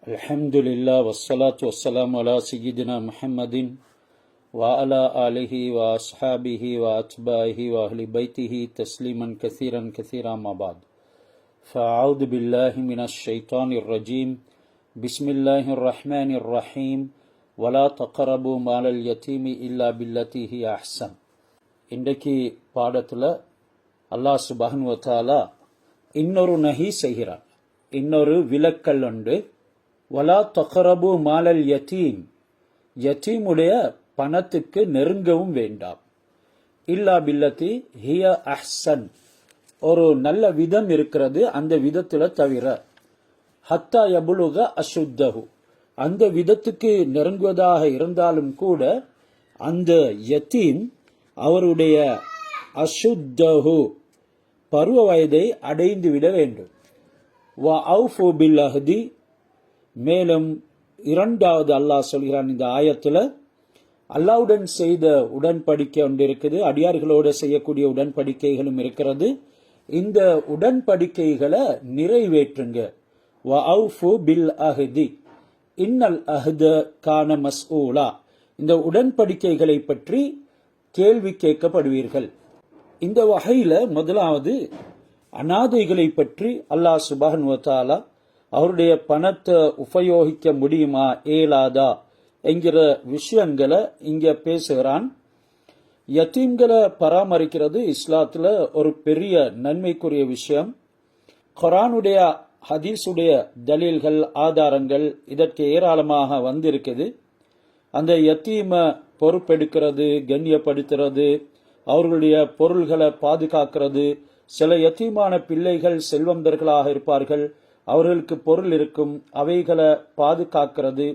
அல்ஹம்துலில்லாஹ் வஸ்ஸலாத்து வஸ்ஸலாமு அலா சய்யிதினா முஹம்மதின் வ அலா ஆலிஹி வ அஸ்ஹாபிஹி வ அத்பாஹி வ அஹ்லி பைத்திஹி தஸ்லீமன் கஸீரன் கஸீரா மபாத். ஃபஅஊது பில்லாஹி மினஷ் ஷைத்தானிர் ரஜீம். பிஸ்மில்லாஹிர் ரஹ்மானிர் ரஹீம். வலா தக்ரபு மாலல் யதீமி இல்லா பில்லதி ஹிய அஹ்ஸன். இன்றைக்கு பாடத்தில் அல்லாஹ் சுப்ஹானஹு வ தஆலா இன்னொரு நஹி செய்கிறார். இன்னொரு விலக்கல் உண்டு. வலா தக்ரபு மாலல் யதீம், யதீமுடைய பணத்துக்கு நெருங்கவும் வேண்டாம். இல்லா பில்லதி ஹிய அஹ்ஸன், ஒரு நல்ல விதம் இருக்கிறது, அந்த விதத்துல தவிர. ஹத்தா யபுலுக அசுத்தஹு, அந்த விதத்துக்கு நெருங்குவதாக இருந்தாலும் கூட அந்த யதீம் அவருடைய அசுத்தஹு பருவ வயதை அடைந்து விட வேண்டும். வ அவ்ஃபு பில் அஹ்தி, மேலும் இரண்டாவது அல்லாஹ் சொல்கிறான் இந்த ஆயத்துல, அல்லாஹ்வுடன் செய்த உடன்படிக்கை ஒன்று இருக்குது, அடியார்களோடு செய்யக்கூடிய உடன்படிக்கைகளும் இருக்கிறது. இந்த உடன்படிக்கைகளை நிறைவேற்றுங்க. வ அவ்ஃபு பில் அஹ்தி இன்னல் அஹ்த கான மஸ்ஊலா, இந்த உடன்படிக்கைகளை பற்றி கேள்வி கேட்கப்படுவீர்கள். இந்த வகையில முதலாவது அனாதைகளை பற்றி அல்லாஹ் சுப்ஹானஹு வ தஆலா அவருடைய பணத்தை உபயோகிக்க முடியுமா ஏலாதா என்கிற விஷயங்களை இங்க பேசுகிறான். யத்தீம்களை பராமரிக்கிறது இஸ்லாத்துல ஒரு பெரிய நன்மைக்குரிய விஷயம். குர்ஆனுடைய ஹதீஸுடைய தலீல்கள் ஆதாரங்கள் இதற்கு ஏராளமாக வந்திருக்குது. அந்த யத்தீமை பொறுப்பெடுக்கிறது, கண்ணியப்படுத்துறது, அவர்களுடைய பொருள்களை பாதுகாக்கிறது. சில யத்தீமான பிள்ளைகள் செல்வந்தர்களாக இருப்பார்கள், அவர்களுக்கு பொருள் இருக்கும், அவைகளை பாதுகாக்கிறது,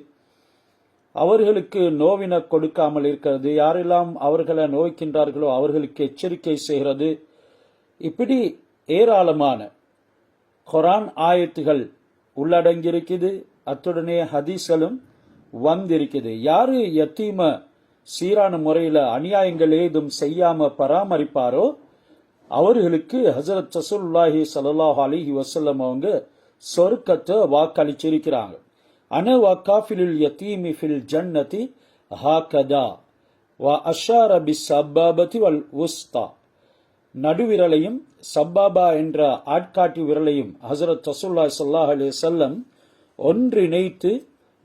அவர்களுக்கு நோவின கொடுக்காமல் இருக்கிறது, யாரெல்லாம் அவர்களை நோய்க்கின்றார்களோ அவர்களுக்கு எச்சரிக்கை செய்கிறது. இப்படி ஏராளமான குர்ஆன் ஆயத்துகள் உள்ளடங்கியிருக்குது. அத்துடனே ஹதீஸ்களும் வந்திருக்குது. யாரு யத்தீம சீரான முறையில் அநியாயங்கள் ஏதும் செய்யாம பராமரிப்பாரோ அவர்களுக்கு ஹஸரத் ரசூலுல்லாஹி ஸல்லல்லாஹு அலைஹி வஸல்லம் அவங்க சொர்க்கத்தை வாக்களிச்சிருக்கிறாங்க. அன வகாஃபிலுல் யதீமி ஃபில் ஜன்னதி ஹாகதா வ அஷார பிஸ்ஸபாபதி வல் உஸ்தா, நடுவிரலையும் சப்பாபா என்ற ஆட்காட்டி விரலையும் ஹஸரத் ரசூலுல்லாஹி ஸல்லல்லாஹு அலைஹி வஸல்லம் ஒன்றிணைத்து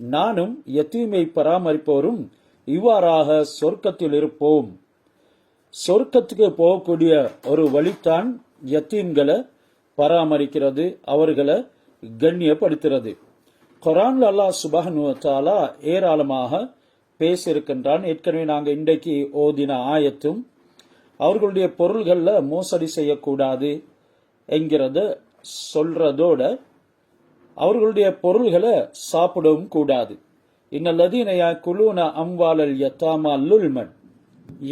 நானும் யத்தீமை பராமரிப்போரும் இவ்வாறாக சொர்க்கத்தில் இருப்போம். சொர்க்கத்துக்கு போகக்கூடிய ஒரு வழிதான் யத்தீம்களை பராமரிக்கிறது, அவர்களை கண்ணியப்படுத்துறது. குர்ஆன்ல அல்லாஹ் சுப்ஹானஹு வ தஆலா ஏராளமாக பேசியிருக்கின்றான். ஏற்கனவே நாங்கள் இன்றைக்கு ஓதின ஆயத்தும் அவர்களுடைய பொருள்கள்ல மோசடி செய்யக்கூடாது என்கிறத சொல்றதோட அவர்களுடைய பொருள்களை சாப்பிடவும் கூடாது. இன்னல்லதீன யாக்குலூன அம்வாலல் யதாமா லுல்மன்,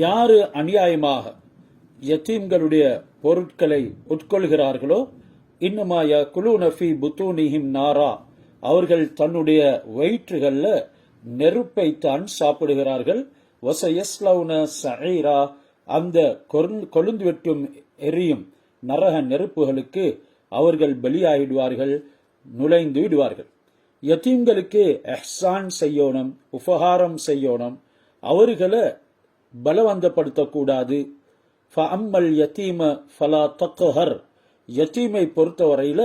யாரு அநியாயமாக யத்தீம்களுடைய பொருட்களை உட்கொள்கிறார்களோ இன்னமா யகுலூன ஃபீ புத்தூனிஹிம் நாரா, அவர்கள் தன்னுடைய வயிற்றுகள்ல நெருப்பைத்தான் சாப்பிடுகிறார்கள். வஸயஸ்லௌன ஸஈரா, அந்த கொழுந்து வெட்டும் எரியும் நரக நெருப்புகளுக்கு அவர்கள் பலியாகிடுவார்கள், நுழைந்து விடுவார்கள். யத்தீம்களுக்கு இஹ்சான் செய்யணும், உபகாரம் செய்யணும், அவர்களை பலவந்தப்படுத்தக்கூடாது. ஃபஅம்மல் யதீம ஃபலா தக்ஹர், யத்தீமை பொறுத்தவரையில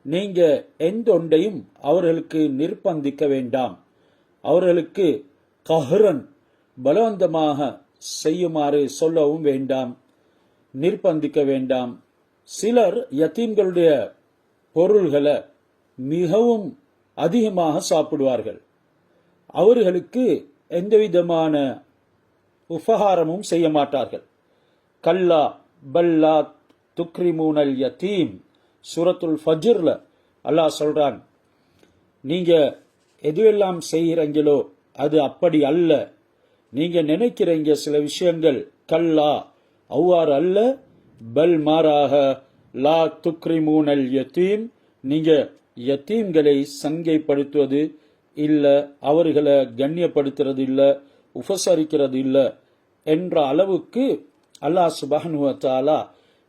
நீங்க எந்த ஒன்றையும் அவர்களுக்கு நிர்பந்திக்க வேண்டாம், அவர்களுக்கு கஹ்ரன் பலவந்தமாக செய்யுமாறு சொல்லவும் வேண்டாம், நிர்பந்திக்க வேண்டாம். சிலர் யத்தீம்களுடைய பொருள்களை மிகவும் அதிகமாக சாப்பிடுவார்கள், அவர்களுக்கு எந்தவிதமான உபகாரமும் செய்ய மாட்டார்கள். கல்லா பல்லா துக்ரிமூனல் யதீம், சூரத்துல் ஃபஜ்ர்ல அல்லாஹ் சொல்றான், நீங்க எதுவெல்லாம் செய்கிறீங்களோ அது அப்படி அல்ல, நீங்க நினைக்கிறீங்க சில விஷயங்கள், கல்லா அவ்வாறு அல்ல, பல் மாறாக லா துக்ரிமூனல் யதீம், நீங்க யத்தீம்களை சங்கைப்படுத்துவது இல்ல, அவர்களை கண்ணியப்படுத்துறது இல்ல, உபசரிக்கிறது இல்ல என்ற அளவுக்கு அல்லாஹ் சுப்ஹானஹு வ தஆலா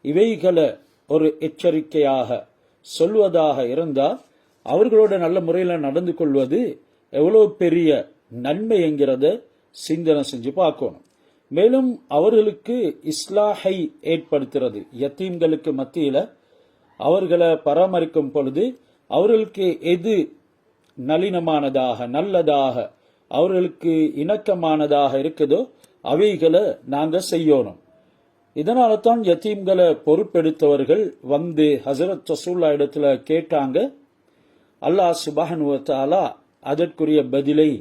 இவைகளை ஒரு எச்சரிக்கையாக சொல்வதாக இருந்தால் அவர்களோட நல்ல முறையில் நடந்து கொள்வது எவ்வளவு பெரிய நன்மை என்கிறத சிந்தனை செஞ்சு பார்க்கணும். மேலும் அவர்களுக்கு இஸ்லாஹை ஏற்படுத்துறது, யத்தீம்களுக்கு மத்தியில அவர்களை பராமரிக்கும் பொழுது அவர்களுக்கு எது நளினமானதாக நல்லதாக அவர்களுக்கு இணக்கமானதாக இருக்குதோ அவைகளை நாங்க செய்யணும். இதனால தான் யத்தீம்களை பொறுப்பெடுத்தவர்கள் வந்து ஹசரத் ரசூலுல்லாஹ் இடத்துல கேட்டாங்க. அல்லாஹ் சுப்ஹானஹு வ தஆலா அதற்குரிய பதிலை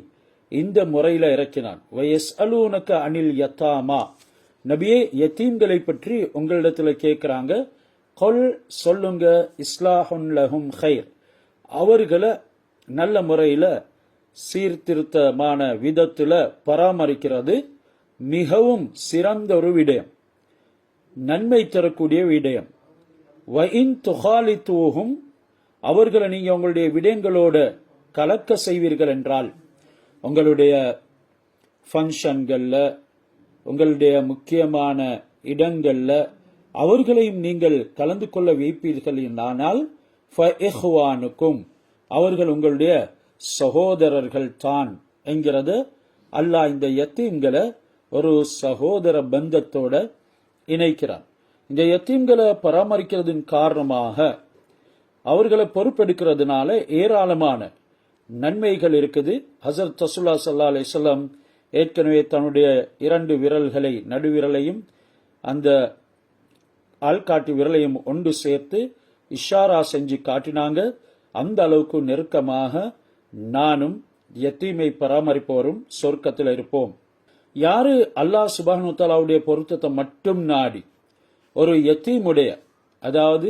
இந்த முறையில இறக்கினான். வயஸ்அலூனக அனில் யதாமா, நபியே யத்தீம்களை பற்றி உங்களிடத்துல கேட்கிறாங்க. கொல் சொல்லுங்க, இஸ்லாஹுன் லஹும் கைர், அவர்களை நல்ல முறையில சீர்திருத்தமான விதத்துல பராமரிக்கிறது மிகவும் சிறந்த ஒரு விடயம், நன்மை தரக்கூடிய விடயம். வஇன் துகாலித்துஹும், அவர்களை நீங்க உங்களுடைய விடயங்களோட கலக்க செய்வீர்கள் என்றால், உங்களுடைய ஃபங்க்ஷன்கள்ல உங்களுடைய முக்கியமான இடங்கள்ல அவர்களையும் நீங்கள் கலந்து கொள்ள வைப்பீர்கள் ஆனால் ஃபஇஹ்வானுக்கும், அவர்கள் உங்களுடைய சகோதரர்கள் தான் என்கிறது அல்லாஹ் இந்த யத்தீம்களை ஒரு சகோதர பந்தத்தோட இணைக்கிறார். இந்த யத்தீம்களை பராமரிக்கிறதின் காரணமாக அவர்களை பொறுப்பெடுக்கிறதுனால ஏராளமான நன்மைகள் இருக்குது. ஹஸரத் ரசூலுல்லாஹி ஸல்லல்லாஹு அலைஹி வஸல்லம் ஏற்கனவே தன்னுடைய 2 விரல்களை, நடுவிரலையும் அந்த ஆள்காட்டி விரலையும் ஒன்று சேர்த்து இஷாரா செஞ்சு காட்டினாங்க. அந்த அளவுக்கு நெருக்கமாக நானும் யத்தீமை பராமரிப்பவரும் சொர்க்கத்தில் இருப்போம். யாரு அல்லாஹ் சுப்ஹானஹு வ தஆலாவுடைய பொருத்தத்தை மட்டும் நாடி ஒரு யத்தீமுடைய, அதாவது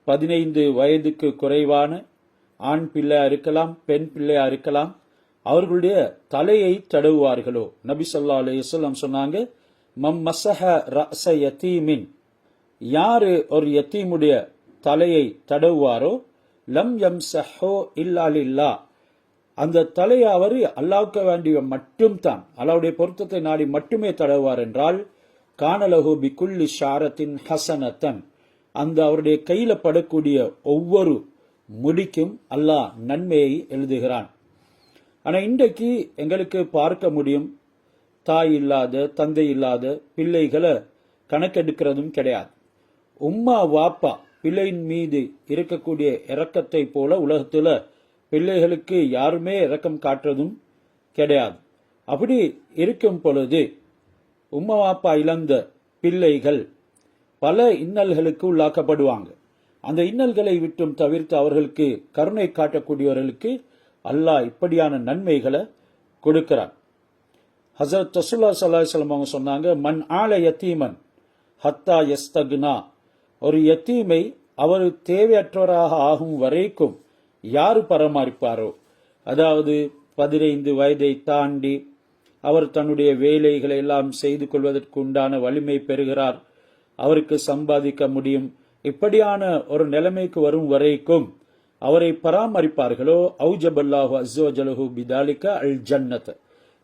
15 வயதுக்கு குறைவான ஆண் பிள்ளையா இருக்கலாம், பெண் பிள்ளையா இருக்கலாம், அவர்களுடைய தலையை தடவுவார்களோ, நபி ஸல்லல்லாஹு அலைஹி வஸல்லம் சொன்னாங்க, மம் மஸஹ ரஅஸ யதீமின், யாரு ஒரு யத்தீமுடைய தலையை தடவுவாரோ, லம் யம்ஸஹு இல்லா லில்லாஹ், அந்த தலையை அவர் அல்லாஹ்வுக்கு வேண்டிய மட்டும்தான், அல்லாஹ்வுடைய பொருத்தத்தை நாடி மட்டுமே தடவுவார் என்றால், கானலஹு பிகுல்லி ஷாரத்தின் ஹசனத்தன், அந்த அவருடைய கையில படக்கூடிய ஒவ்வொரு முடிக்கும் அல்லாஹ் நன்மையை எழுதுகிறான். ஆனா இன்றைக்கு எங்களுக்கு பார்க்க முடியும், தாய் இல்லாத தந்தை இல்லாத பிள்ளைகளை கணக்கெடுக்கிறதும் கிடையாது. உம்மா வாப்பா பிள்ளையின் மீது இருக்கக்கூடிய இரக்கத்தை போல உலகத்துல பிள்ளைகளுக்கு யாருமே இரக்கம் காட்டுறதும் கிடையாது. அப்படி இருக்கும் பொழுது உம்மா வாப்பா இழந்த பிள்ளைகள் பல இன்னல்களுக்கு உள்ளாக்கப்படுவாங்க. அந்த இன்னல்களை விட்டும் தவிர்த்து அவர்களுக்கு கருணை காட்டக்கூடியவர்களுக்கு அல்லாஹ் இப்படியான நன்மைகளை கொடுக்கிறான். ஹஸரத் ரசூலுல்லாஹி ஸல்லல்லாஹு அலைஹி வஸல்லம் அவங்க சொன்னாங்க, மன் ஆல யதீமன் ஹத்தா யஸ்தக்னா, ஒரு யத்தீமை அவர் தேவையற்றவராக ஆகும் வரைக்கும் யாரு பராமரிப்பாரோ, அதாவது 15 வயதை தாண்டி அவர் தன்னுடைய வேலைகளை எல்லாம் செய்து கொள்வதற்கு உண்டான வலிமை பெறுகிறார், அவருக்கு சம்பாதிக்க முடியும், இப்படியான ஒரு நிலைமைக்கு வரும் வரைக்கும் அவரை பராமரிப்பார்களோ, அவுஜபல்லாஹு அஸ்ஸ வஜல்லஹு பிதாலிக அல் ஜன்னத்,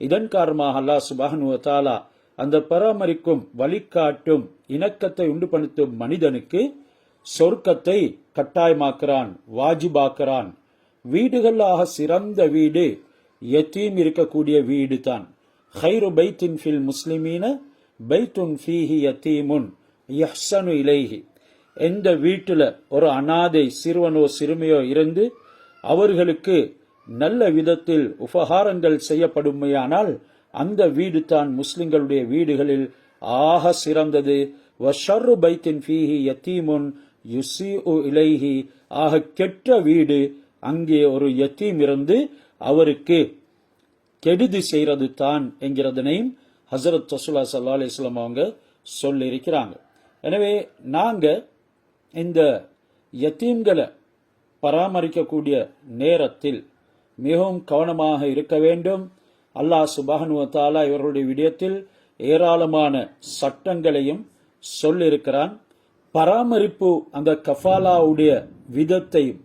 இதன் காரணமாக அல்லாஹ் சுப்ஹானஹு வ தஆலா அந்த பராமரிக்கும் வழிகாட்டும் இணக்கத்தை உண்டுபடுத்தும் மனிதனுக்கு சொர்க்கத்தை கட்டாயமாக்குறான், வாஜிபாக்குறான். வீடுகளாக சிறந்த வீடு யத்தீம் இருக்கக்கூடிய வீடு தான். ஹைரு பைத்தின் ஃபில் முஸ்லிமீன பைத்துன் ஃபீஹி யத்தீமுன் யஹ்ஸனு இலைஹி, எந்த வீட்டுல ஒரு அனாதை சிறுவனோ சிறுமியோ இருந்து அவர்களுக்கு நல்ல விதத்தில் உபகாரங்கள் செய்யப்படுமையானால் அந்த வீடு தான் முஸ்லிம்களுடைய வீடுகளில் ஆக சிறந்தது. வஷர்ரு பைத்தின் ஃபீஹி யத்தீமுன் யுஸீஉ இலைஹி, ஆக கெட்ட வீடு அங்கே ஒரு யத்தீம் இருந்து அவருக்கு கெடுதி செய்யறது தான் என்கிறதனையும் ஹஸரத் ரசூலுல்லாஹி ஸல்லல்லாஹு அலைஹி வஸல்லம் அவங்க சொல்லியிருக்கிறாங்க. எனவே நாங்க இந்த யத்தீம்களை பராமரிக்கக்கூடிய நேரத்தில் மிகவும் கவனமாக இருக்க வேண்டும். அல்லாஹ் சுப்ஹானஹு வ தஆலா இவர்களுடைய விடயத்தில் ஏராளமான சட்டங்களையும் சொல்லியிருக்கிறான். பராமரிப்பு அந்த கஃபாலாவுடைய விதத்தையும்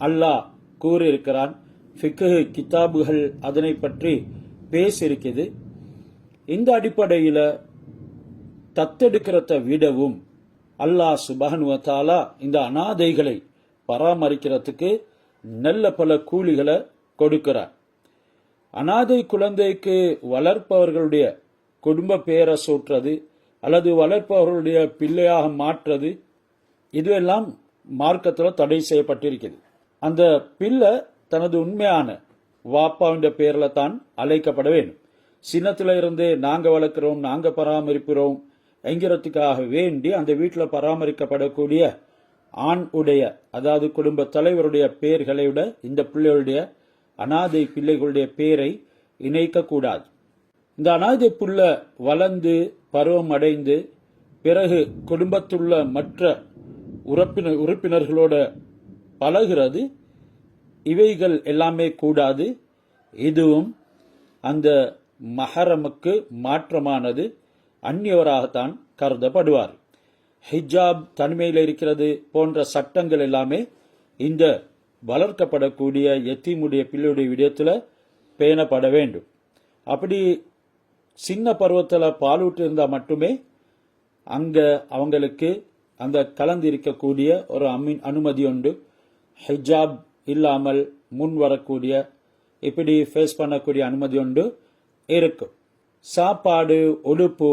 அல்லாஹ் கூறியிருக்கிறான். ஃபிக்ஹ் கிதாபுகள் அதனை பற்றி பேசியிருக்கிறது. இந்த அடிப்படையில தத்தெடுக்கிறத விடவும் அல்லாஹ் சுப்ஹானஹு வ தஆலா இந்த அனாதைகளை பராமரிக்கிறதுக்கு நல்ல பல கூலிகளை கொடுக்கிறார். அனாதை குழந்தைக்கு வளர்ப்பவர்களுடைய குடும்ப பெயரை சூட்டுறது அல்லது வளர்ப்பவர்களுடைய பிள்ளையாக மாற்றுறது இதுவெல்லாம் மார்க்கத்தில் தடை செய்யப்பட்டிருக்கிறது. அந்த பிள்ளை தனது உண்மையான வாப்பாவின் பெயரில் தான் அழைக்கப்பட வேண்டும். சின்னத்துல இருந்தே நாங்க வளர்க்கிறோம், நாங்க பராமரிக்கிறோம் என்கிறதுக்காக வேண்டி அந்த வீட்டில் பராமரிக்கப்படக்கூடிய ஆண் உடைய அதாவது குடும்ப தலைவருடைய பெயர்களை விட இந்த பிள்ளைகளுடைய அனாதை பிள்ளைகளுடைய பெயரை இணைக்க கூடாது. இந்த அனாதை புள்ள வளர்ந்து பருவம் அடைந்து பிறகு குடும்பத்துள்ள மற்ற உறுப்பினர்களோட பழகிறது, இவைகள் எல்லாமே கூடாது. இதுவும் அந்த மஹரமுக்கு மாற்றமானது, அந்நியவராகத்தான் கருதப்படுவார். ஹிஜாப் தனிமையில் இருக்கிறது போன்ற சட்டங்கள் எல்லாமே இந்த வளர்க்கப்படக்கூடிய எத்தீமுடைய பிள்ளையுடைய விடயத்தில் பேணப்பட வேண்டும். அப்படி சின்ன பருவத்தில் பாலூட்டு இருந்தால் மட்டுமே அங்க அவங்களுக்கு அந்த கலந்திருக்கக்கூடிய ஒரு அனுமதி உண்டு. ஹிஜாப் இல்லாமல் முன் வரக்கூடிய இப்படி ஃபேஸ் பண்ணக்கூடிய அனுமதி உண்டு இருக்கும். சாப்பாடு, உடுப்பு,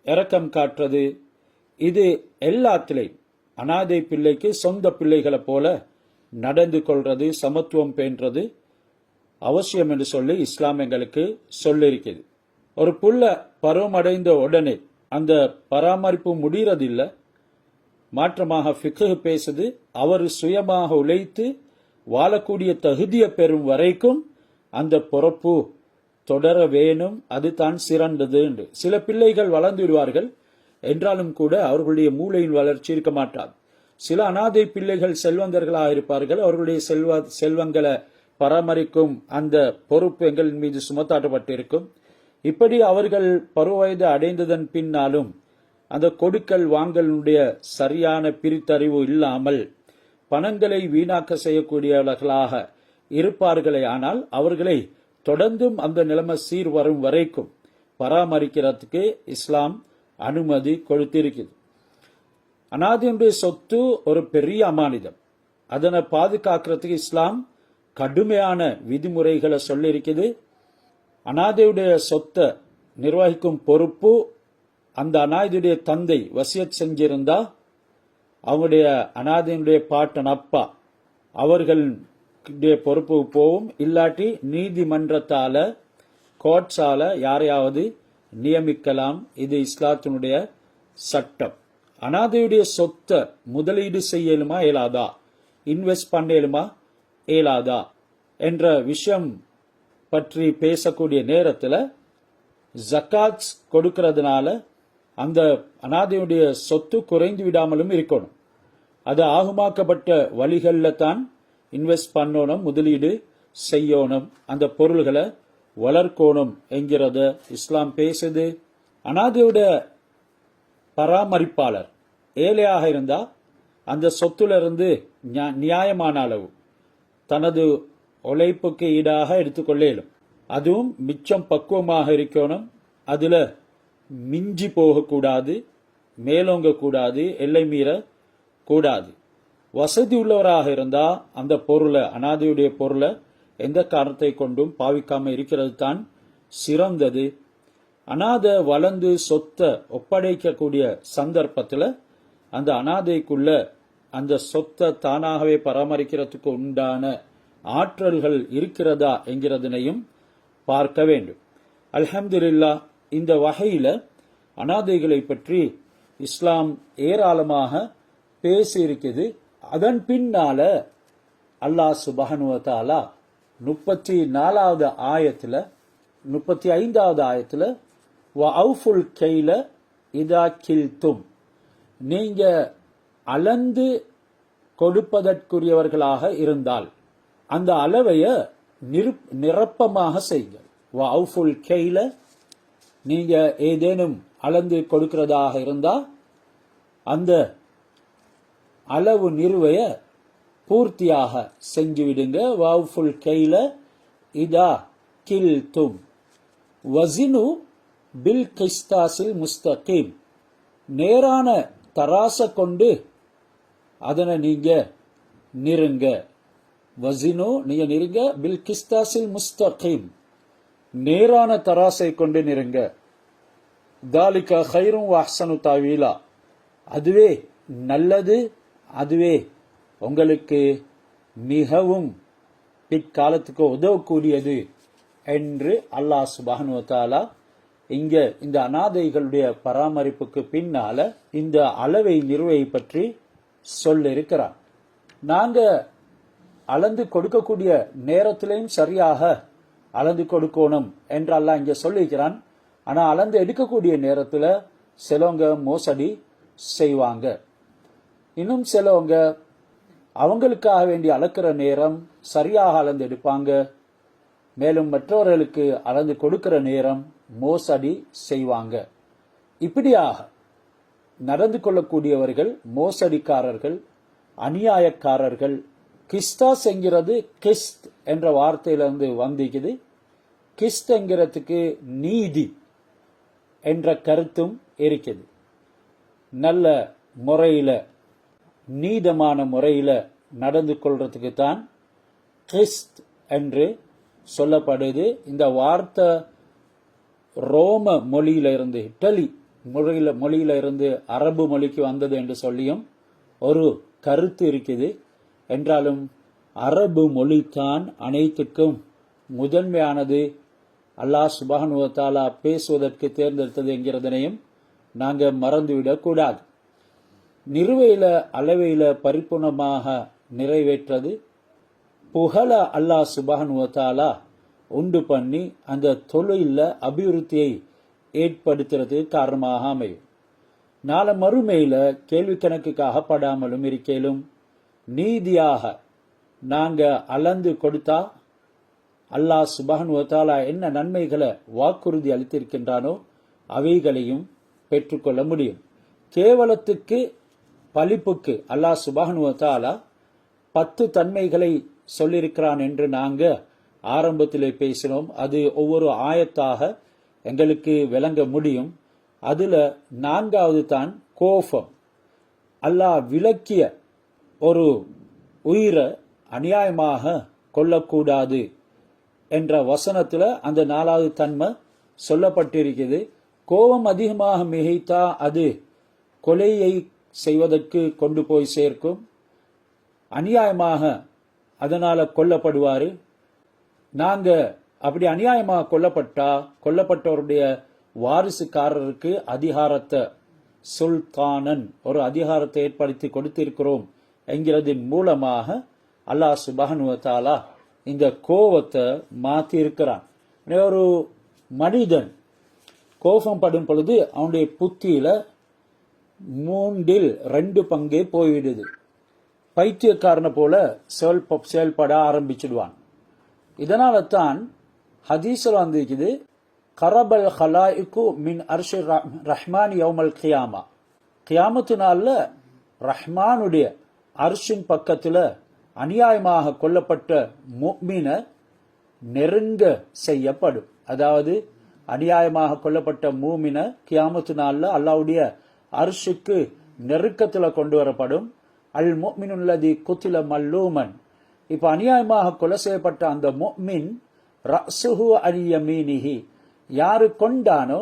இரக்கம் காட்டுறது, இது எல்லாத்திலையும் அனாதை பிள்ளைக்கு சொந்த பிள்ளைகளை போல நடந்து கொள்றது, சமத்துவம் பேன்றது அவசியம் என்று சொல்லி இஸ்லாம் எங்களுக்கு சொல்லியிருக்கிறது. ஒரு புள்ள பருவம் அடைந்த உடனே அந்த பராமரிப்பு முடிகிறதில்லை. மாற்றமாக ஃபிக்ஹ் பேசுது, அவர் சுயமாக உழைத்து வாழக்கூடிய தகுதியை பெறும் வரைக்கும் அந்த பொறுப்பு தொடர வேணும், அது தான் சிறந்தது என்று. சில பிள்ளைகள் வளர்ந்து விடுவார்கள் என்றாலும் கூட அவர்களுடைய மூளையின் வளர்ச்சி இருக்க மாட்டாது. சில அனாதை பிள்ளைகள் செல்வந்தர்களாக இருப்பார்கள், அவர்களுடைய செல்வங்களை பராமரிக்கும் அந்த பொறுப்பு எங்களின் மீது சுமத்தாட்டப்பட்டிருக்கும். இப்படி அவர்கள் பருவ வயது அடைந்ததன் பின்னாலும் அந்த கொடுக்கல் வாங்கலுடைய சரியான பிரித்தறிவு இல்லாமல் பணங்களை வீணாக்க செய்யக்கூடியவர்களாக இருப்பார்களே, ஆனால் அவர்களை தொடர்ந்தும் அந்த நிலைமை சீர் வரும் வரைக்கும் பராமரிக்கிறதுக்கு இஸ்லாம் அனுமதி கொடுத்திருக்கிறது. அனாதையுடைய சொத்து ஒரு பெரிய அமானிதம். அதனை பாதுகாக்கிறதுக்கு இஸ்லாம் கடுமையான விதிமுறைகளை சொல்லியிருக்குது. அனாதையுடைய சொத்தை நிர்வகிக்கும் பொறுப்பு அந்த அனாதையுடைய தந்தை வசியத் செஞ்சிருந்தா அவங்களுடைய அனாதையுடைய பாட்டன் அப்பா அவர்களுடைய பொறுப்பு போகும். இல்லாட்டி நீதிமன்றத்தால கோர்ட்ஸால யாரையாவது நியமிக்கலாம். இது இஸ்லாத்தினுடைய சட்டம். அனாதையுடைய சொத்தை முதலீடு செய்யலுமா இயலாதா, இன்வெஸ்ட் பண்ணலுமா இயலாதா என்ற விஷயம் பற்றி பேசக்கூடிய நேரத்தில் ஜக்காத் கொடுக்கிறதுனால அந்த அனாதையுடைய சொத்து குறைந்து விடாமலும் இருக்கணும். அது ஆகுமாக்கப்பட்ட வழிகளில் தான் இன்வெஸ்ட் பண்ணணும், முதலீடு செய்யணும், அந்த பொருள்களை வளர்க்கணும் என்கிறத இஸ்லாம் பேசுது. அனாதையுடைய பராமரிப்பாளர் ஏழையாக இருந்தால் அந்த சொத்துல இருந்து நியாயமான அளவு தனது உழைப்புக்கு ஈடாக எடுத்துக்கொள்ளலும். அதுவும் மிச்சம் பக்குவமாக இருக்கணும். அதுல மிஞ்சி போகக்கூடாது, மேலோங்க கூடாது, எல்லை மீற கூடாது. வசதி உள்ளவராக இருந்தா அந்த பொருளை, அனாதையுடைய பொருளை எந்த காரணத்தை கொண்டும் பாவிக்காம இருக்கிறது தான் சிறந்தது. அனாதை வளர்ந்து சொத்தை ஒப்படைக்கக்கூடிய சந்தர்ப்பத்தில் அந்த அனாதைக்குள்ள அந்த சொத்தை தானாகவே பராமரிக்கிறதுக்கு உண்டான ஆற்றல்கள் இருக்கிறதா என்கிறதனையும் பார்க்க வேண்டும். அல்ஹம்துலில்லாஹ், இந்த வகையில அனாதைகளை பற்றி இஸ்லாம் ஏராளமாக பேசியிருக்குது. அதன் பின்னால அல்லாஹ் சுப்ஹானஹு வ தஆலா 34வது ஆயத்துல 35வது ஆயத்துல வஅஃபுல் கைல இதா கில்தும், நீங்க அளந்து கொடுப்பதற்குரியவர்களாக இருந்தால் அந்த அளவைய நிரப்பமாக செய்யுங்க. வஅஃபுல் கைல, நீங்க ஏதேனும் அளந்து கொடுக்கிறதாக இருந்தா அந்த அளவு நிறுவைய பூர்த்தியாக செஞ்சுவிடுங்க. வஅஃபுல் கைல இதா கில்தும் வஸினு பில் கிஸ்தாஸில் முஸ்தகீம், நேரான தராச கொண்டு அதனை நீங்க நிறுங்க. வசினு நீங்க நெருங்க பில் கிஸ்தாசில் முஸ்தகீம் நேரான தராசை கொண்டு நெருங்க. தாலிக ஹைரும் வஹ்சனு தாவீலா அதுவே நல்லது, அதுவே உங்களுக்கு மிகவும் பிற்காலத்துக்கு உதவக்கூடியது என்று அல்லாஹ் சுப்ஹானஹு வ தஆலா இங்க இந்த அனாதைகளுடைய பராமரிப்புக்கு பின்னால இந்த அளவை நிறுவை பற்றி சொல்லிருக்கிறார். நாங்க அளந்து கொடுக்கக்கூடிய நேரத்திலையும் சரியாக அளந்து கொடுக்கணும் என்று அல்லாஹ் இங்க சொல்லிக்கிறான். ஆனா அளந்து எடுக்கக்கூடிய நேரத்துல சிலவங்க மோசடி செய்வாங்க. இன்னும் சிலவங்க அவங்களுக்காக வேண்டி அளக்கிற நேரம் சரியாக அளந்து எடுப்பாங்க. மேலும் மற்றவர்களுக்கு அளந்து கொடுக்கிற நேரம் மோசடி செய்வாங்க. இப்படியாக நடந்து கொள்ளக்கூடியவர்கள் மோசடிக்காரர்கள், அநியாயக்காரர்கள். கிஸ்தாஸ் என்கிறது கிஸ்த் என்ற வார்த்தையிலிருந்து வந்திருக்குது. கிஸ்த் என்கிறதுக்கு நீதி என்ற கருத்தும் இருக்குது. நல்ல முறையில நீதமான முறையில நடந்து கொள்றதுக்கு தான் கிஸ்த் என்று சொல்லப்படுது. இந்த வார்த்தை ரோம மொழியில இருந்து, இட்டலி மொழியில இருந்து அரபு மொழிக்கு வந்தது என்று சொல்லியும் ஒரு கருத்து இருக்குது. என்றாலும் அரபு மொழிதான் அனைத்துக்கும் முதன்மையானது, அல்லாஹ் சுப்ஹானஹு வ தஆலா பேசுவதற்கு தேர்ந்தெடுத்தது என்கிறதனையும் நாங்க மறந்துவிடக் கூடாது. நிறுவையில அளவையில பரிபூர்ணமாக நிறைவேற்றது புகழ அல்லாஹ் சுப்ஹானஹு வ தஆலா உண்டு பண்ணி அந்த தொழில அபிவிருத்தியை ஏற்படுத்துறது காரணமாக அமையும். நாள மறுமையில கேள்வி கணக்குக்கு அகப்படாமலும் இருக்கலும் நீதியாக நாங்க அளந்து கொடுத்தா அல்லாஹ் சுப்ஹானஹு வ தஆலா என்ன நன்மைகளை வாக்குறுதி அளித்திருக்கின்றானோ அவைகளையும் பெற்றுக்கொள்ள முடியும். கேவலத்துக்கு பழிப்புக்கு அல்லாஹ் சுப்ஹானஹு வ தஆலா 10 தன்மைகளை சொல்லியிருக்கிறான் என்று நாங்க ஆரம்பத்திலே பேசினோம். அது ஒவ்வொரு ஆயத்தாக எங்களுக்கு விளங்க முடியும். அதுல 4வது தான் கோபம். அல்லாஹ் விலக்கிய ஒரு உயிரை அநியாயமாக கொல்லக்கூடாது என்ற வசனத்துல அந்த 4வது தன்மை சொல்லப்பட்டிருக்கிறது. கோபம் அதிகமாக மிகைத்தா அது கொலையை செய்வதற்கு கொண்டு போய் சேர்க்கும். அநியாயமாக அதனால கொல்லப்படுவாரு. நாங்க அப்படி அநியாயமாக கொல்லப்பட்டா கொல்லப்பட்டவருடைய வாரிசுக்காரருக்கு அதிகாரத்தை, சுல்தானன் ஒரு அதிகாரத்தை ஏற்படுத்தி கொடுத்திருக்கிறோம் என்கிறதின் மூலமாக அல்லாஹ் சுப்ஹானஹு வ தஆலா இந்த கோபத்தை மாத்தி இருக்கிறான். ஒரு மனிதன் கோபம் படும் பொழுது அவனுடைய புத்தியில 3/2 பங்கே போய்விடுது. பைத்தியக்காரனை போல செயல்பட ஆரம்பிச்சிடுவான். இதனால தான் ஹதீஸ்ல வந்திருக்குது, கரபல் ஹலாயிக்கு மின் அர்ஷி ரஹ்மான் யௌமல் கியாமா. கியாமத்து நாள்ல ரஹ்மானுடைய அர்ஷின் பக்கத்துல அநியாயமாக கொல்லப்பட்ட முஃமின நெருங்க செய்யப்படும். அதாவது அநியாயமாக கொல்லப்பட்ட மூமின கியாமத்து நாள்ல அல்லாஹ்வுடைய அர்ஷுக்கு நெருக்கத்துல கொண்டு வரப்படும். அல் முஃமினுல்லதி குத்தில மல்லூமன். இப்ப அநியாயமாக கொலை செய்யப்பட்ட அந்த முஃமின் ரஸுஹு அன் யமீனிஹி, யாரு கொண்டானோ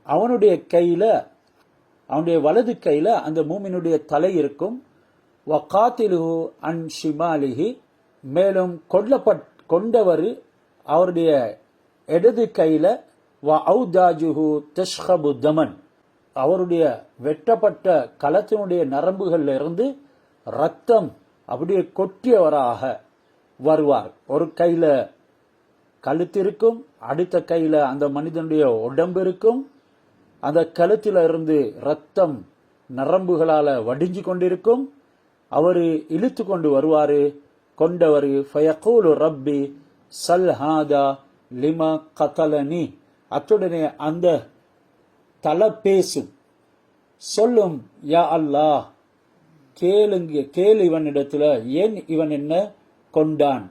அவனுடைய கையில, அவனுடைய வலது கையில அந்த மூமினுடைய தலை இருக்கும். வகாத்திலுஹு அன் ஷிமாலிஹி, மேலும் கொண்டவர் அவருடைய இடது கையில வஅவுதாஜுஹு தஷ்ஹபு தமன், அவருடைய வெட்டப்பட்ட களத்தினுடைய நரம்புகள்ல இருந்து ரத்தம் அப்படியே கொட்டியவராக வருவார். ஒரு கையில கழுத்து இருக்கும், அடுத்த கையில அந்த மனிதனுடைய உடம்பு இருக்கும். அந்த கழுத்தில இருந்து ரத்தம் நரம்புகளால வடிஞ்சு கொண்டிருக்கும். அவரு இழுத்து கொண்டு வருவாரு. கொண்டவர் ஃபயகூலு ரப்பி சல் ஹாதா லிமா கதலனி, அத்துடனே அந்த தலை பேசும், சொல்லும், யா அல்லாஹ் கேளு இவனிடத்துல, ஏன் இவன் என்ன கொண்டான்.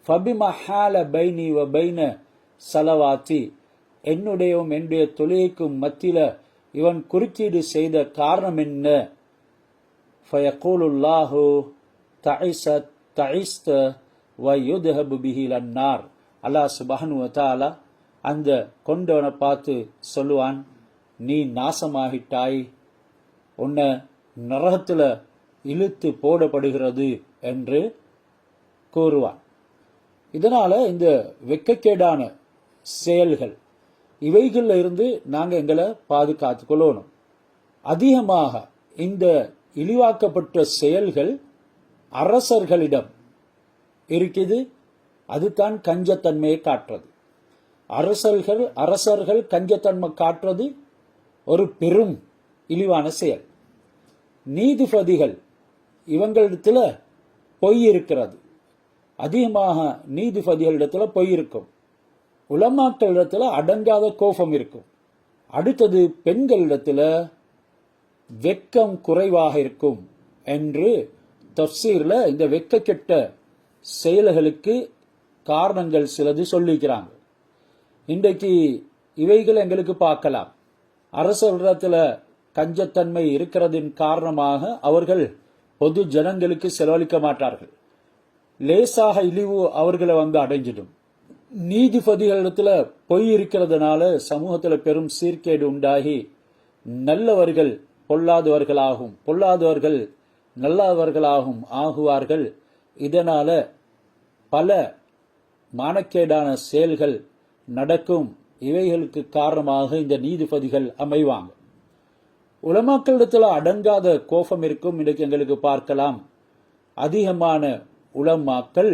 ஃபபிமா ஹால பைனி வ பைன சலவாத்தி, என்னுடையவும் என்னுடைய தொழுகைக்கும் மத்தியில இவன் குறுக்கீடு செய்த காரணம் என்ன. ஃபயகூலுல்லாஹு தஇஸத் தஇஸ்த வ யுத்ஹபு பிஹி லன்னார். அல்லாஹ் சுப்ஹானஹு வ தஆலா அந்த கொண்டவனை பார்த்து சொல்லுவான், நீ நாசமாகிட்டாய், உன்னை நரகத்துல இழுத்து போடப்படுகிறது என்று கூறுவான். இதனால இந்த வெட்கக்கேடான செயல்கள் இவைகள்ல இருந்து நாங்க எங்களை பாதுகாத்து கொள்ளணும். அதிகமாக இந்த இழிவாக்கப்பட்ட செயல்கள் அரசர்களிடம் இருக்குது. அதுதான் கஞ்சத்தன்மையை காட்டுறது. அரசர்கள் கஞ்சத்தன்மை காட்டுறது ஒரு பெரும் இழிவான செயல். நீதிபதிகள் இவங்களிடத்துல பொய் இருக்கிறது. அதிகமாக நீதிபதிகளிடத்துல பொய் இருக்கும். உலமாக்களிடத்துல அடங்காத கோபம் இருக்கும். அடுத்தது பெண்களிடத்துல வெட்கம் குறைவாக இருக்கும் என்று தஃப்சீர்ல இந்த வெட்கக்கெட்ட செயல்களுக்கு காரணங்கள் சிலது சொல்லிக்கிறாங்க. இன்றைக்கு இவைகள் எங்களுக்கு பார்க்கலாம். அரசரிடத்துல கஞ்சத்தன்மை இருக்கிறதின் காரணமாக அவர்கள் பொது ஜனங்களுக்கு செலவழிக்க மாட்டார்கள். லேசாக இழிவு அவர்களை அடைஞ்சிடும். நீதிபதிகளிடத்துல பொய் இருக்கிறதுனால சமூகத்துல பெரும் சீர்கேடு உண்டாகி நல்லவர்கள் பொல்லாதவர்களாகும், பொல்லாதவர்கள் நல்லவர்களாகும் ஆகுவார்கள். இதனால பல மானக்கேடான செயல்கள் நடக்கும். இவைகளுக்கு காரணமாக இந்த நீதிபதிகள் அமைவாங்க. உலமாக்களிடத்துல அடங்காத கோபம் இருக்கும். இன்றைக்கு எங்களுக்கு பார்க்கலாம். அதிகமான உலமாக்கள்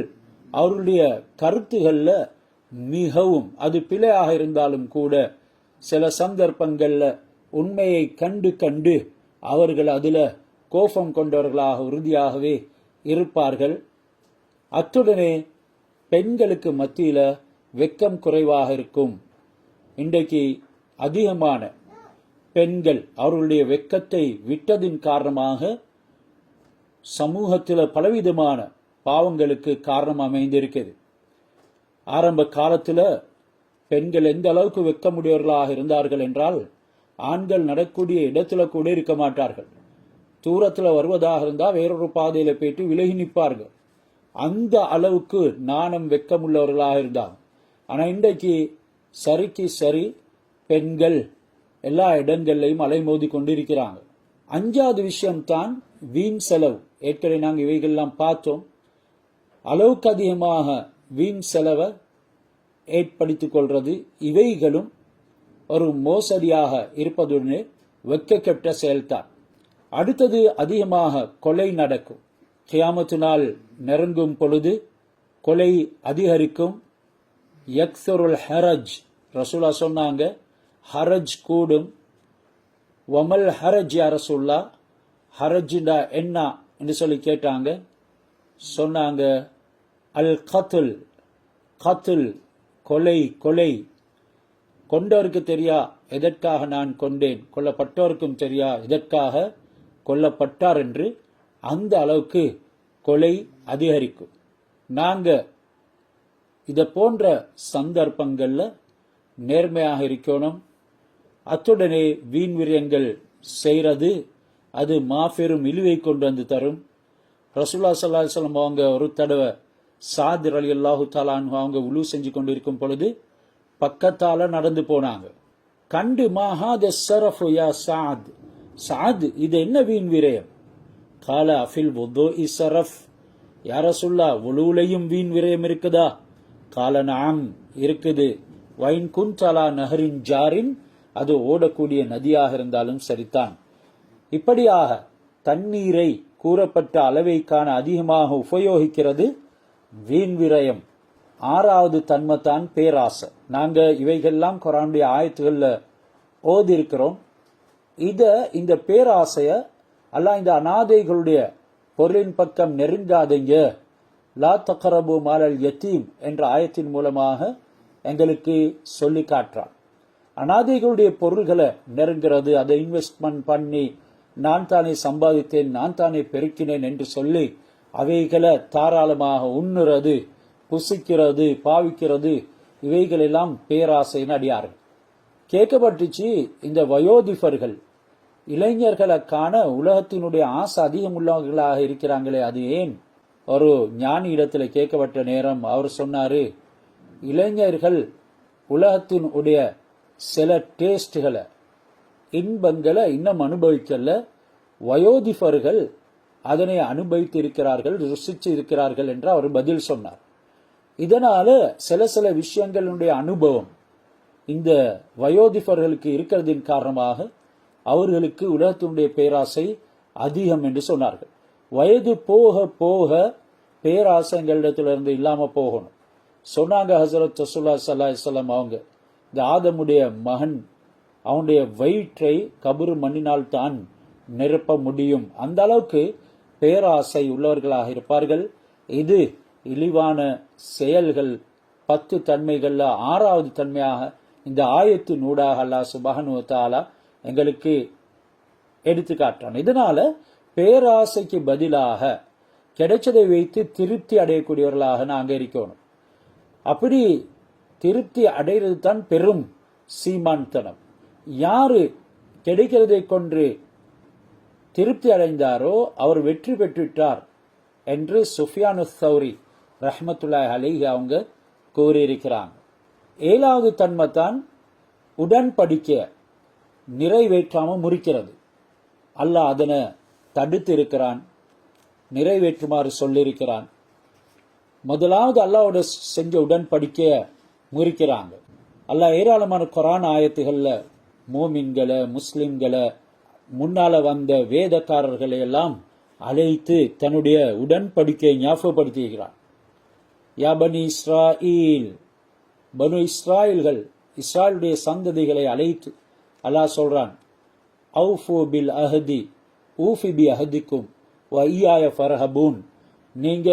அவருடைய கருத்துகள்ல மிகவும், அது பிழையாக இருந்தாலும் கூட சில சந்தர்ப்பங்கள்ல உண்மையை கண்டு அவர்கள் அதுல கோபம் கொண்டவர்களாக உறுதியாகவே இருப்பார்கள். அத்துடனே பெண்களுக்கு மத்தியில வெட்கம் குறைவாக இருக்கும். இன்றைக்கு அதிகமான பெண்கள் அவர்களுடைய வெட்கத்தை விட்டதின் காரணமாக சமூகத்தில் பலவிதமான பாவங்களுக்கு காரணம் அமைந்திருக்கிறது. ஆரம்ப காலத்துல பெண்கள் எந்த அளவுக்கு வெட்கமுடையவர்களாக இருந்தார்கள் என்றால், ஆண்கள் நடக்கூடிய இடத்துல கூட இருக்க மாட்டார்கள். தூரத்துல வருவதாக இருந்தா வேறொரு பாதையில போயிட்டு விலகி நிற்பார்கள். அந்த அளவுக்கு நாணம் வெட்கமுள்ளவர்களாக இருந்தாங்க. ஆனா இன்றைக்கு சரிக்கு சரி பெண்கள் எல்லா இடங்கள்லையும் அலைமோதி கொண்டிருக்கிறாங்க. அஞ்சாவது விஷயம்தான் வீண் செலவு. ஏற்கனவே நாங்கள் இவைகள்லாம் பார்த்தோம். அளவுக்கு அதிகமாக வீண் செலவை ஏற்படுத்திக் கொள்றது, இவைகளும் ஒரு மோசடியாக இருப்பதுடனே வெட்கக்கெட்ட செயல்தான். அடுத்தது அதிகமாக கொலை நடக்கும். கியாமத்து நாள் நெருங்கும் பொழுது கொலை அதிகரிக்கும். யக்ஸருல் ஹரஜ், ரசூலா சொன்னாங்க, ஹரஜ் கூடும். வமல் ஹரஜ் யா ரசூல்லா, ஹரஜ்டா என்ன என்று சொல்லி கேட்டாங்க. சொன்னாங்க, அல் கத்துல், கத்துல் கொலை, கொலை. கொண்டவருக்கு தெரியா எதற்காக நான் கொண்டேன், கொல்லப்பட்டவருக்கும் தெரியா எதற்காக கொல்லப்பட்டார் என்று. அந்த அளவுக்கு கொலை அதிகரிக்கும். நாங்க இத போன்ற சந்தர்ப்பங்கள்ல நேர்மையாக இருக்கணும். அத்துடனே வீண் விரயங்கள் செய்யறது அது மாபெரும் இழிவை கொண்டு வந்து தரும். ரசூலுல்லாஹி ஸல்லல்லாஹு அலைஹி வஸல்லம் அவங்க ஒரு தடவை சாத் ரலியல்லாஹு தஆலா அன்ஹு அவங்க உலு செஞ்சு கொண்டிருக்கும் பொழுது பக்கத்தால நடந்து போனாங்க. கண்டு மாஹாத ஸரஃபு யா சாத், சாத் இது என்ன வீண் விரயம்? கால அஃபில் வுதுஇ ஸரஃப், யா ரசூலுல்லாஹ் வுலுலையும் வீண் விரயம் இருக்குதா? கால நஅம் இருக்குது. வைன் குன்தலா நஹரின் ஜாரின், அது ஓடக்கூடிய நதியாக இருந்தாலும் சரிதான். இப்படியாக தண்ணீரை கூறப்பட்ட அளவைக்கான அதிகமாக உபயோகிக்கிறது வீண் விரயம். ஆறாவது தன்மைத்தான் பேராசை. நாங்க இவைகள்லாம் குர்ஆனுடைய ஆயத்துகள்ல ஓதி இருக்கிறோம். இந்த பேராசைய அல்லாஹ் இந்த அனாதைகளுடைய பொருளின் பக்கம் நெருங்காதீங்க, லா தக்ரபு மாலல் யத்தீம் என்ற ஆயத்தின் மூலமாக எங்களுக்கு சொல்லி காட்டுறான். அனாதைகளுடைய பொருள்களை நெருங்கிறது, அதை இன்வெஸ்ட்மெண்ட் பண்ணி நான் தானே சம்பாதித்தேன், நான் தானே பெருக்கினேன் என்று சொல்லி அவைகளை தாராளமாக உண்ணுறது, புசிக்கிறது, பாவிக்கிறது, இவைகளெல்லாம் பேராசைன்னு அடியார்கள். கேட்கப்பட்டுச்சு, இந்த வயோதிபர்கள் இளைஞர்களை காண உலகத்தினுடைய ஆசை அதிகம் உள்ளவர்களாக இருக்கிறாங்களே, அது ஏன் ஒரு ஞானி இடத்துல கேட்கப்பட்ட நேரம் அவர் சொன்னாரு, இளைஞர்கள் உலகத்தின் உடைய சில டேஸ்ட்களை, இன்பங்களை இன்னும் அனுபவிக்கல, வயோதிபர்கள் அதனை அனுபவித்து இருக்கிறார்கள், ருசிச்சு இருக்கிறார்கள் என்று அவர் பதில் சொன்னார். இதனால சில விஷயங்களுடைய அனுபவம் இந்த வயோதிபர்களுக்கு இருக்கிறதின் காரணமாக அவர்களுக்கு உலகத்தினுடைய பேராசை அதிகம் என்று சொன்னார்கள். வயது போக போக பேராசைங்களிடத்திலிருந்து இல்லாம போகணும் சொன்னாங்க ஹசரத் ரசூலுல்லாஹி ஸல்லல்லாஹு அலைஹி வஸல்லம். அவங்க இந்த ஆதமுடைய மகன் அவனுடைய வயிற்றை கபரு மண்ணினால் தான் நிரப்ப முடியும், அந்த அளவுக்கு பேராசை உள்ளவர்களாக இருப்பார்கள். இது இழிவான செயல்கள் 10 தன்மைகள்ல 6வது தன்மையாக இந்த ஆயத்தின் ஊடாக அல்லாஹ் சுப்ஹானஹு வ தஆலா எங்களுக்கு எடுத்து காட்டுறான். இதனால பேராசைக்கு பதிலாக கிடைச்சதை வைத்து திருப்தி அடையக்கூடியவர்களாக நாங்க இருக்கணும். அப்படி திருப்தி அடைகிறது தான் பெரும் சீமான்தனம். யாரு கிடைக்கிறதை கொண்டு திருப்தி அடைந்தாரோ அவர் வெற்றி பெற்றுட்டார் என்று சுஃபியானு ஸௌரி ரஹ்மத்துல்லாஹி அலைஹி அவங்க கூறியிருக்கிறாங்க. 7வது தன்மை தான் உடன்படிக்கை நிறைவேற்றாம முறிக்கிறது. அல்லாஹ் அதனை தடுத்து இருக்கிறான், நிறைவேற்றுமாறு சொல்லியிருக்கிறான். முதலாவது அல்லாஹ்வோட செஞ்ச உடன்படிக்கைய முறிக்கிறாங்க. அல்லாஹ் ஏராளமான குர்ஆன் ஆயத்துகள்ல மோமின்களை, முஸ்லிம்களை, முன்னால வந்த வேதக்காரர்களை எல்லாம் அழைத்து தன்னுடைய உடன்படிக்கையை ஞாபகப்படுத்துகிறான். யா பனி இஸ்ராயில், பனு இஸ்ராயில்கள், இஸ்ராயலுடைய சந்ததிகளை அழைத்து அல்லாஹ் சொல்றான், அவ்ஃபு பில் அஹதி ஊஃபி பி அஹதிக்கும் வ இய்யாய ஃபர்ஹபூன், நீங்க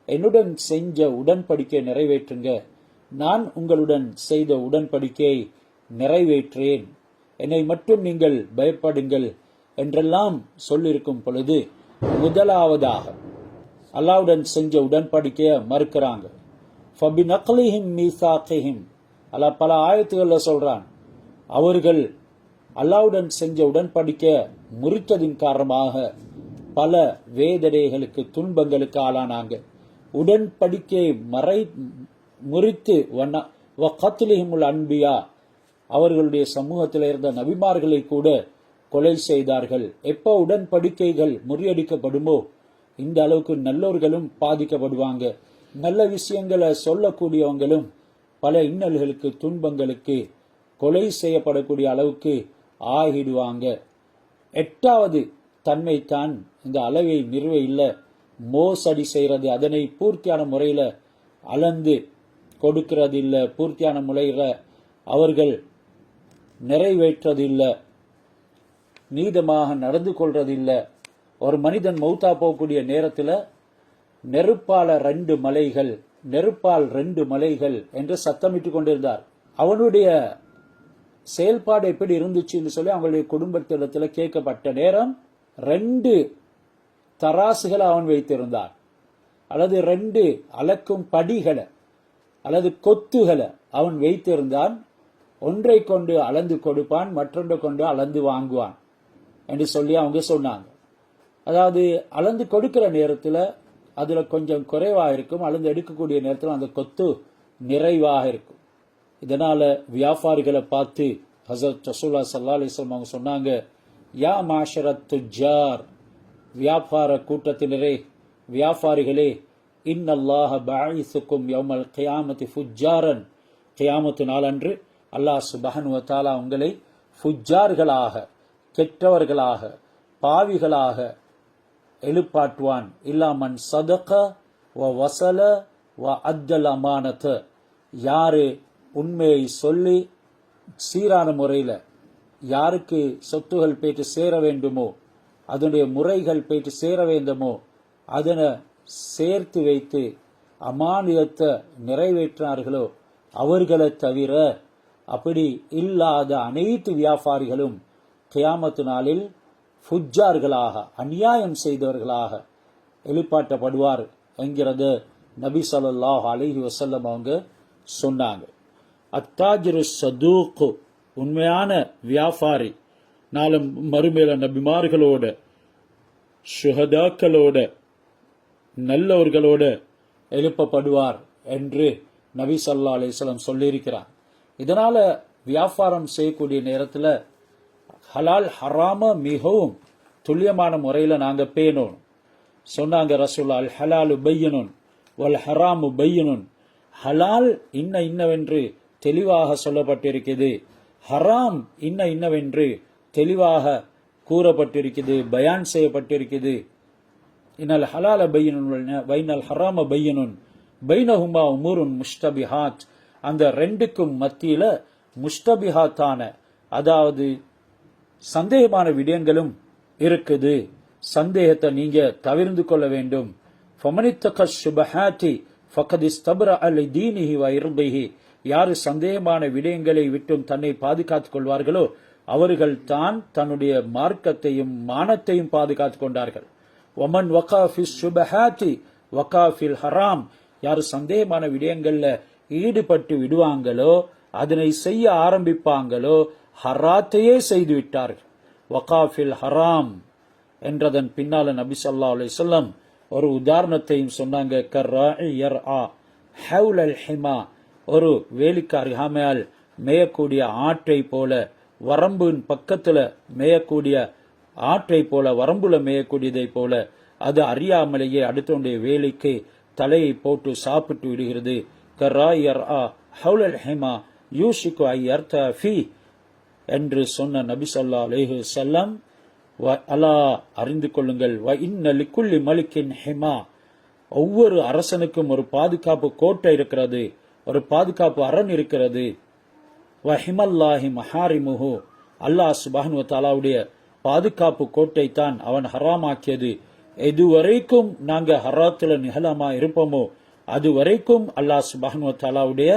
என்னுடன் செஞ்ச உடன்படிக்கையை நிறைவேற்றுங்க, நான் உங்களுடன் செய்த உடன்படிக்கையை நிறைவேற்றேன், என்னை மட்டும் நீங்கள் பயப்படுங்கள் என்றெல்லாம் சொல்லியிருக்கும் பொழுது முதலாவதாக அல்லாஹ்வுடன் செஞ்ச உடன்படிக்கையை மறுக்கிறாங்க. ஃபபினக்லிஹிம் மீசாகிஹிம், அல்லாஹ் பல ஆயத்துகள்ல சொல்றான், அவர்கள் அல்லாஹ்வுடன் செஞ்ச உடன்படிக்கை முறித்ததின் காரணமாக பல வேதனைகளுக்கு, துன்பங்களுக்கு ஆளானாங்க. உடன்படிக்கையை முறித்து வகத்லிஹிமுல் அன்பியா, அவர்களுடைய சமூகத்தில் இருந்த நபிமார்களை கூட கொலை செய்தார்கள். எப்போ உடன்படிக்கைகள் முறியடிக்கப்படுமோ இந்த அளவுக்கு நல்லோர்களும் பாதிக்கப்படுவாங்க, நல்ல விஷயங்களை சொல்லக்கூடியவங்களும் பல இன்னல்களுக்கு, துன்பங்களுக்கு, கொலை செய்யப்படக்கூடிய அளவுக்கு ஆகிடுவாங்க. 8வது தன்மை தான் இந்த அளவை நிறுவ இல்லை, மோசடி செய்யறது, அதனை பூர்த்தியான முறையில அளந்து கொடுக்கிறது இல்லை, பூர்த்தியான முறையில அவர்கள் நிறைவேற்றதில்லை, நீதமாக நடந்து கொள்றதில்லை. ஒரு மனிதன் மௌத்தா போகக்கூடிய நேரத்தில் நெருப்பால் 2 மலைகள் என்று சத்தமிட்டு கொண்டிருந்தார். அவனுடைய செயல்பாடு எப்படி இருந்துச்சுன்னு சொல்லி அவங்களுடைய குடும்பத்திடத்தில் கேட்கப்பட்ட நேரம் 2 தராசுகளை அவன் வைத்திருந்தான், அல்லது 2 அளக்கும் படிகளை அல்லது கொத்துகளை அவன் வைத்திருந்தான். ஒன்றை கொண்டு அளந்து கொடுப்பான், மற்றொன்றை கொண்டு அளந்து வாங்குவான் என்று சொல்லி அவங்க சொன்னாங்க. அதாவது அளந்து கொடுக்கிற நேரத்தில் அதுல கொஞ்சம் குறைவாக இருக்கும், அளந்து எடுக்கக்கூடிய நேரத்தில் அந்த கொத்து நிறைவாக இருக்கும். இதனால வியாபாரிகளை பார்த்து ஹஸரத் ரசூலுல்லாஹி ஸல்லல்லாஹு அலைஹி வஸல்லம் அவங்க சொன்னாங்க, யா மாஷரத் துஜ்ஜார், வியாபார கூட்டத்தினரே, வியாபாரிகளே, இன்னல்லாஹ பஅஸுக்கும் யௌமல் கியாமத்தி ஃபுஜ்ஜாரன், கியாமத்து நாளன்று அல்லாஹ் சுப்ஹானஹு வ தஆலா உங்களை ஃபுஜ்ஜார்களாக, கெட்டவர்களாக, பாவிகளாக எழுப்பாட்டுவான். இல்லாமன் சதக வ வஸல வ அத்தல் அமானத, யாரு உண்மையை சொல்லி சீரான முறையில் யாருக்கு சொத்துகள் போயிட்டு சேர வேண்டுமோ, அதனுடைய முறைகள் போயிட்டு சேர வேண்டுமோ அதனை சேர்த்து வைத்து அமானியத்தை நிறைவேற்றினார்களோ அவர்களை தவிர அப்படி இல்லாத அனைத்து வியாபாரிகளும் கியாமத்து நாளில் ஃபுஜ்ஜார்களாக, அநியாயம் செய்தவர்களாக எழுப்பாட்டப்படுவார் என்கிறது நபி ஸல்லல்லாஹு அலைஹி வஸல்லம் அவங்க சொன்னாங்க. அத்தாஜிரு சதூக், உண்மையான வியாபாரி நாளும் மறுமையில நபிமார்களோட, ஷுஹதாக்களோட, நல்லவர்களோடு எழுப்பப்படுவார் என்று நபி ஸல்லல்லாஹு அலைஹி வஸல்லம் சொல்லியிருக்கிறார். இதனால வியாபாரம் செய்யக்கூடிய நேரத்தில் ஹலால் ஹராம மிகவும் துல்லியமான முறையில் நாங்க பேணணும். சொன்னாங்க ரசூலுல்லாஹ், அல் ஹலாலு பையனுன் வல் ஹராமு பையனுன். ஹலால் இன்னவென்று தெளிவாக சொல்லப்பட்டிருக்கிறது, ஹராம் இன்னவென்று தெளிவாக கூறப்பட்டிருக்கிறது, பயான் செய்யப்பட்டிருக்கிறது. இன்னல் ஹலால பையனுன் வைனல் ஹராம பையனுன் பைனஹுமா உமூருன் முஷ்தபிஹாத். அந்த ரெண்டுக்கும் மத்தியில முஷ்தபிஹாத்தான, அதாவது சந்தேகமான விடயங்களும் இருக்குது. சந்தேகத்தை நீங்க தவிர்த்து கொள்ள வேண்டும். ஃபமனித்தக ஷுபஹாத்தி ஃபகத் இஸ்தப்ரஅ லிதீனிஹி வ இர்திஹி. யாரு சந்தேகமான விடயங்களை விட்டும் தன்னை பாதுகாத்துக் கொள்வார்களோ அவர்கள் தான் தன்னுடைய மார்க்கத்தையும் மானத்தையும் பாதுகாத்துக் கொண்டார்கள். வமன் வகா ஃபிஸ் ஷுபஹாத்தி வகா ஃபில் ஹராம். யாரு சந்தேகமான விடயங்கள்ல ஈடுபட்டு விடுவாங்களோ, அதனை செய்ய ஆரம்பிப்பாங்களோ, ஹராத்தையே செய்து விட்டார்கள். வகா ஃபில் ஹராம் என்றதன் பின்னால நபி ஸல்லல்லாஹு அலைஹி வஸல்லம் ஒரு உதாரணத்தையும் சொன்னாங்க. கர்ராஇ யர்ஆ ஹவுலல் ஹிமா. ஒரு வேலிக்கு அருகாமையால் மேயக்கூடிய ஆற்றை போல, வரம்பின் பக்கத்துல மேயக்கூடிய ஆற்றை போல, வரம்புல மேயக்கூடியதை போல, அது அறியாமலேயே அடுத்தவனுடைய வேலிக்கு தலையை போட்டு சாப்பிட்டு விடுகிறது. கர்ராஇ யர்ஆ ஹவுலல் ஹிமா யூஷிகு ஐ யர்தா ஃபீ என்று சொன்ன நபி ஸல்லல்லாஹு அலைஹி வஸல்லம், அலா அறிந்து கொள்ளுங்கள், வ இன்ன லிக்குல்லி மலிக்கின் ஹிமா. ஒவ்வொரு அரசனுக்கும் ஒரு பாதுகாப்பு கோட்டை இருக்கிறது, ஒரு பாதுகாப்பு அரண் இருக்கிறது. வ ஹிமல்லாஹி மஹாரிமுஹு. அல்லாஹ் சுப்ஹானஹு வ தஆலாவுடைய பாதுகாப்பு கோட்டை தான் அவன் ஹராமாக்கியது. எதுவரைக்கும் நாங்க ஹராத்துல நிகழமா இருப்போமோ அதுவரைக்கும் அல்லாஹ் சுப்ஹானஹு வ தஆலாவுடைய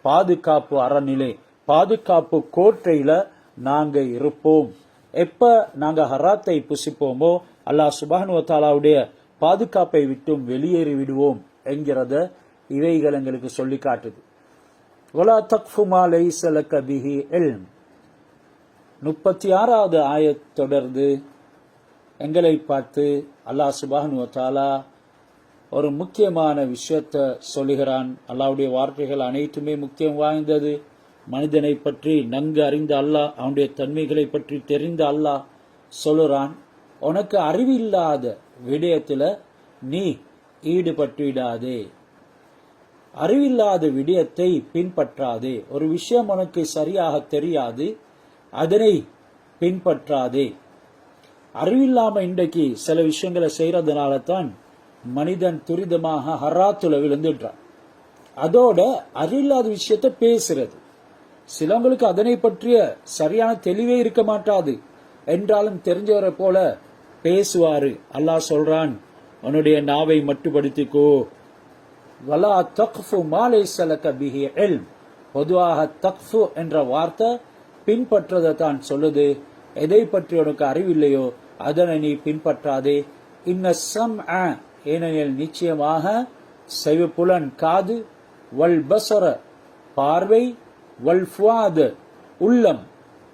பாதுகாப்பு அரணிலே, பாதுகாப்பு கோட்டையில நாங்க இருப்போம். எப்ப நாங்க ஹராத்தை புசிப்போமோ அல்லாஹ் சுப்ஹானஹு வ தஆலாவுடைய பாதுகாப்பை விட்டும் வெளியேறி விடுவோம் என்கிறத இவைகள் எங்களுக்கு சொல்லி காட்டுது. வலா தக்ஃபு மா லைஸ லக பிஹி இல்ம். 36வது ஆயத் தொடர்ந்து எங்களை பார்த்து அல்லாஹ் சுப்ஹானஹு வ தஆலா ஒரு முக்கியமான விஷயத்தை சொல்லுகிறான். அல்லாஹ்வுடைய வார்த்தைகள் அனைத்துமே முக்கியம் வாய்ந்தது. மனிதனை பற்றி நன்கு அறிந்த அல்லாஹ், அவனுடைய தன்மைகளை பற்றி தெரிந்த அல்லாஹ் சொல்லுறான், உனக்கு அறிவில்லாத விடயத்துல நீ ஈடுபட்டுவிடாதே, அறிவில்லாத விடயத்தை பின்பற்றாதே. ஒரு விஷயம் உனக்கு சரியாக தெரியாது, அதனை பின்பற்றாதே. அறிவில்லாம இன்றைக்கு சில விஷயங்களை செய்யறதுனால தான் மனிதன் துரிதமாக ஹராத்துல விழுந்துடுறான். அதோட அறிவில்லாத விஷயத்தை பேசுறது. சிலவங்களுக்கு அதனை பற்றிய சரியான தெளிவே இருக்க மாட்டாது, என்றாலும் தெரிஞ்சவரை போல பேசுவாரு. அல்லாஹ் சொல்றான், உன்னுடைய நாவை மட்டுப்படுத்திக்கோ. வலா தக்ஃபு மா லைஸ லக பிஹி இல்ம். பொதுவாக தக்ஃபு என்ற வார்த்தை பின்பற்றதை தான் சொல்லுது. எதை பற்றி உனக்கு அறிவில்லையோ அதனை நீ பின்பற்றாதே. இன்ன ஸம்அ, ஏனெனில் நிச்சயமாக செவிப்புலன் காது, வல் பஸர பார்வை, வல் ஃபுஆத் உள்ளம்,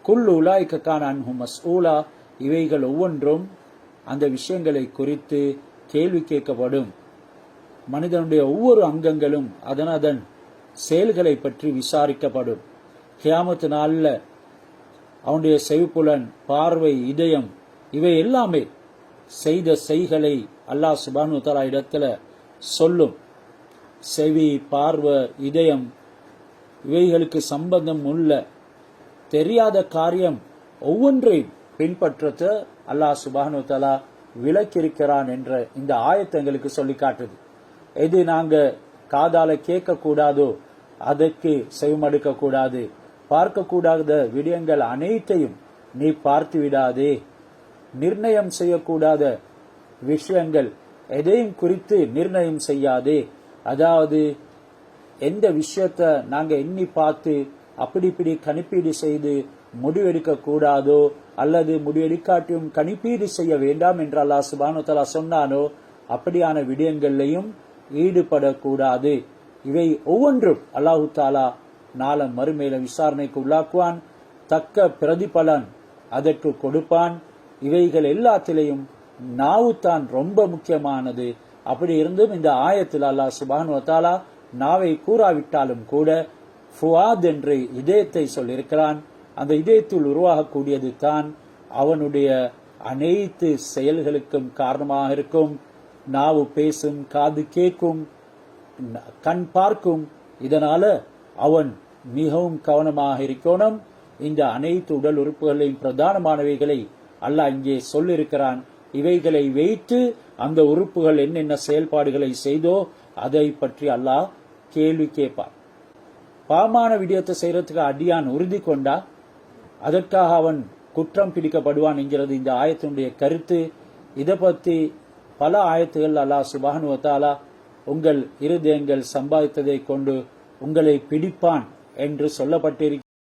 குல்லு உலாயிக கான அன்ஹு மஸ்ஊலா, இவைகள் ஒவ்வொன்றும் அந்த விஷயங்களை குறித்து கேள்வி கேட்கப்படும். மனிதனுடைய ஒவ்வொரு அங்கங்களும் அதன் செயல்களை பற்றி விசாரிக்கப்படும். கியாமத் நாள்ல அவனுடைய செவிப்புலன், பார்வை, இதயம், இவை எல்லாமே செய்த செய்களை அல்லாஹ் சுப்ஹானஹு வ தஆலா இடத்துல சொல்லும். செவி, பார்வை, இதயம் இவைகளுக்கு சம்பந்தம் உள்ள தெரியாத காரியம் ஒவ்வொன்றையும் பின்பற்றத அல்லாஹ் சுப்ஹானஹு வ தஆலா விலக்கியிருக்கிறான் என்ற இந்த ஆயத்தை எங்களுக்கு சொல்லி காட்டுது. எது நாங்க காதால கேட்க கூடாதோ அதற்கு செவிமடுக்க கூடாது. பார்க்கக்கூடாத விடயங்கள் அனைத்தையும் நீ பார்த்து விடாதே. நிர்ணயம் செய்யக்கூடாத விஷயங்கள் எதையும் குறித்து நிர்ணயம் செய்யாதே. அதாவது எந்த விஷயத்த நாங்க எண்ணி பார்த்து அப்படி இப்படி கணிப்பீடு செய்து முடிவெடுக்க கூடாதோ, அல்லது முடிவெடுக்காட்டியும் கணிப்பீடு செய்ய வேண்டாம் என்று அல்லாஹ் சுப்ஹானஹு வ தஆலா சொன்னானோ அப்படியான விடயங்களையும் ஈடுபடக்கூடாது. இவை ஒவ்வொன்றும் அல்லாஹு தாலா நாளம் மறுமையில விசாரணைக்கு உள்ளாக்குவான், தக்க பிரதிபலன் அதற்கு கொடுப்பான். இவைகள் எல்லாத்திலையும் நாவுத்தான் ரொம்ப முக்கியமானது. அப்படி இருந்தும் இந்த ஆயத்தில் அல்லாஹ் சுப்ஹானஹு வ தஆலா நாவை கூறாவிட்டாலும் கூட ஃபுஆத் என்று இதயத்தை சொல்லியிருக்கிறான். அந்த இதயத்தில் உருவாகக்கூடியது தான் அவனுடைய அனைத்து செயல்களுக்கும் காரணமாக இருக்கும். நாவு பேசும், காது கேட்கும், கண் பார்க்கும். இதனால அவன் மிகவும் கவனமாக இருக்கணும். இந்த அனைத்து உடல் உறுப்புகளையும் பிரதானமானவைகளை அல்லாஹ் இங்கே சொல்லியிருக்கிறான். இவைகளை வைத்து அந்த உறுப்புகள் என்னென்ன செயல்பாடுகளை செய்தோ அதை பற்றி அல்லாஹ் கேள்வி கேட்பான். பாவமான விடயத்தை செய்யறதுக்கு அடியான் உறுதி கொண்டா அதற்காக அவன் குற்றம் பிடிக்கப்படுவான் என்கிறது இந்த ஆயத்தினுடைய கருத்து. இதை பற்றி பல ஆயத்துகள் அல்லாஹ் சுப்ஹானஹு வ தஆலா உங்கள் இருதயங்கள் சம்பாதித்ததை கொண்டு உங்களை பிடிப்பான் என்று சொல்லப்பட்டிருக்கிறது.